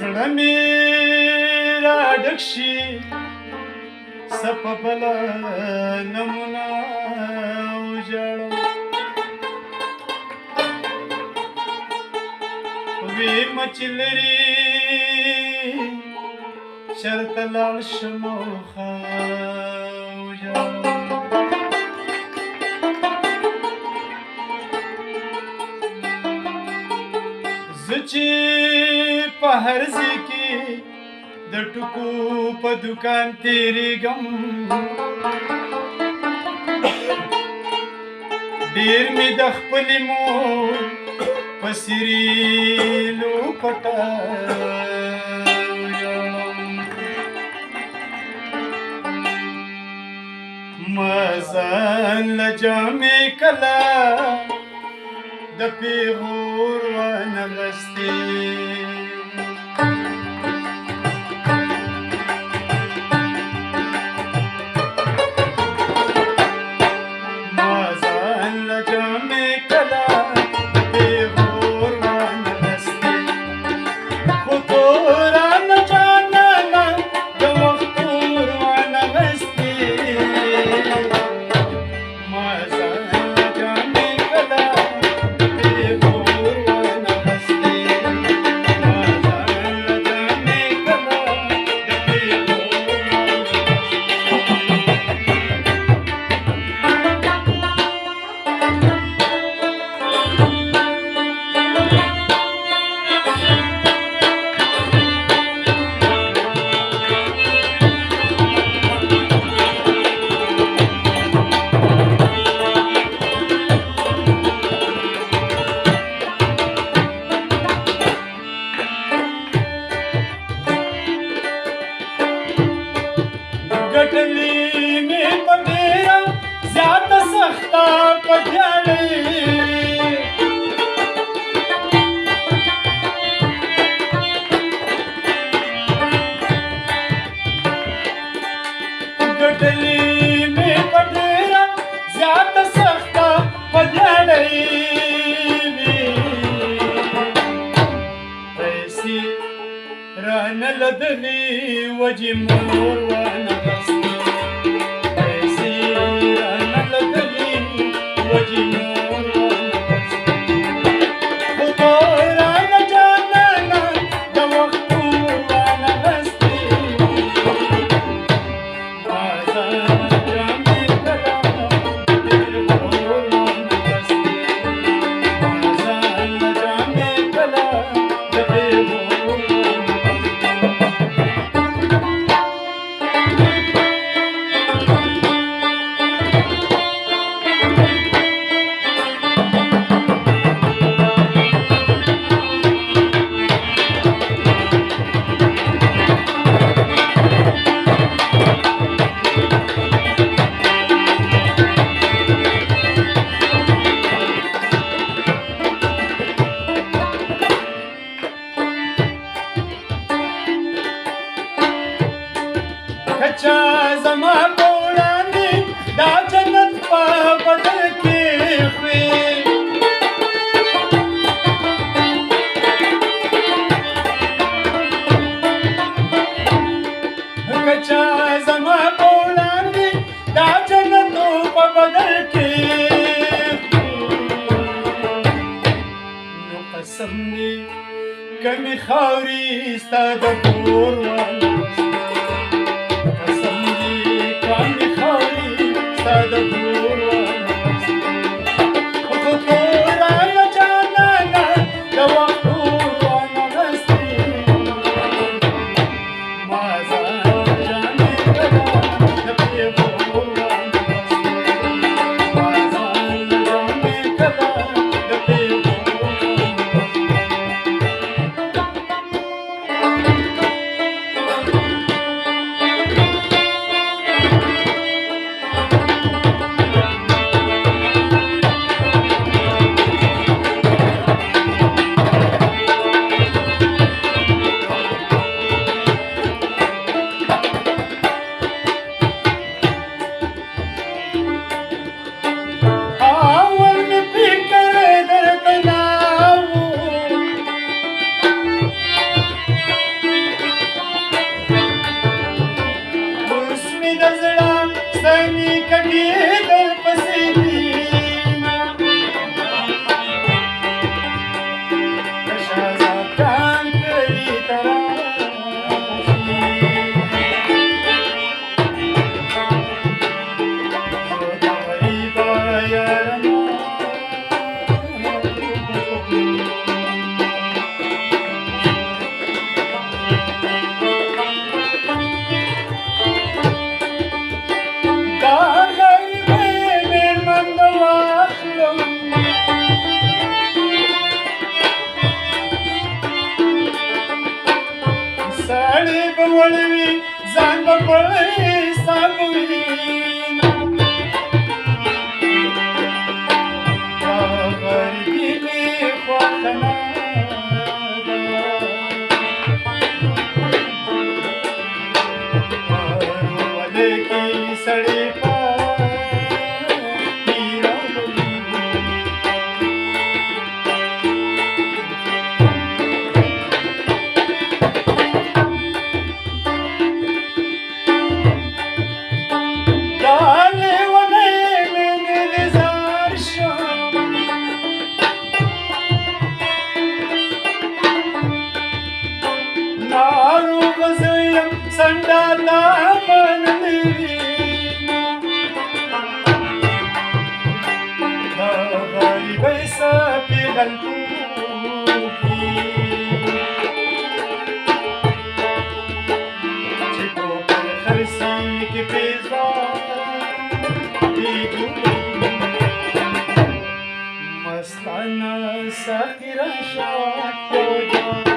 زړه مې راډک شي څه په بله نمونه وژاړم ویمه چې لرې چېرته لاړ شم او ښه وژاړم زه چې په هر ځای کې د ټکو په دوکان تېرېږم ډېر مې د خپلې مور په سریلو پټه وژاړم ما ځان له جامې کله د پیغور ونغستې ګټلې مې په ډېره زیاته سخته په دیاړې ګټلې مې په ډېره زیاته سخته په دیاړې پیسې رانه لدلې وجې مور ونغستې پیسې رانه لدلې وجې مور ونغستې خو تو رانه جانانه د وختو ونغستې ما ځان جامې کله د پیغور ونغستې ما ځان جامې کله د پیغور کچا زما په وړاندې دا جنت په بدل کې خوې کچا زما په وړاندې دا جنت په بدل کې نو قسم دې کمې خاورې ستا د کور ونغستې د کور ونغستې خو تو رانه جانانه د وختو ونغستې ما ځان جامې کله د پیغور ونغستې ما ځان جامې کله د پیغور ونغستې لوړوي ځان به پړی سابوي غریبي مې خوښه نه ده کې سړی سنډا دا منلي غریبۍ سپي غلطوکي چې په پر خرسي کې پیزوان مستانه ساقي راشه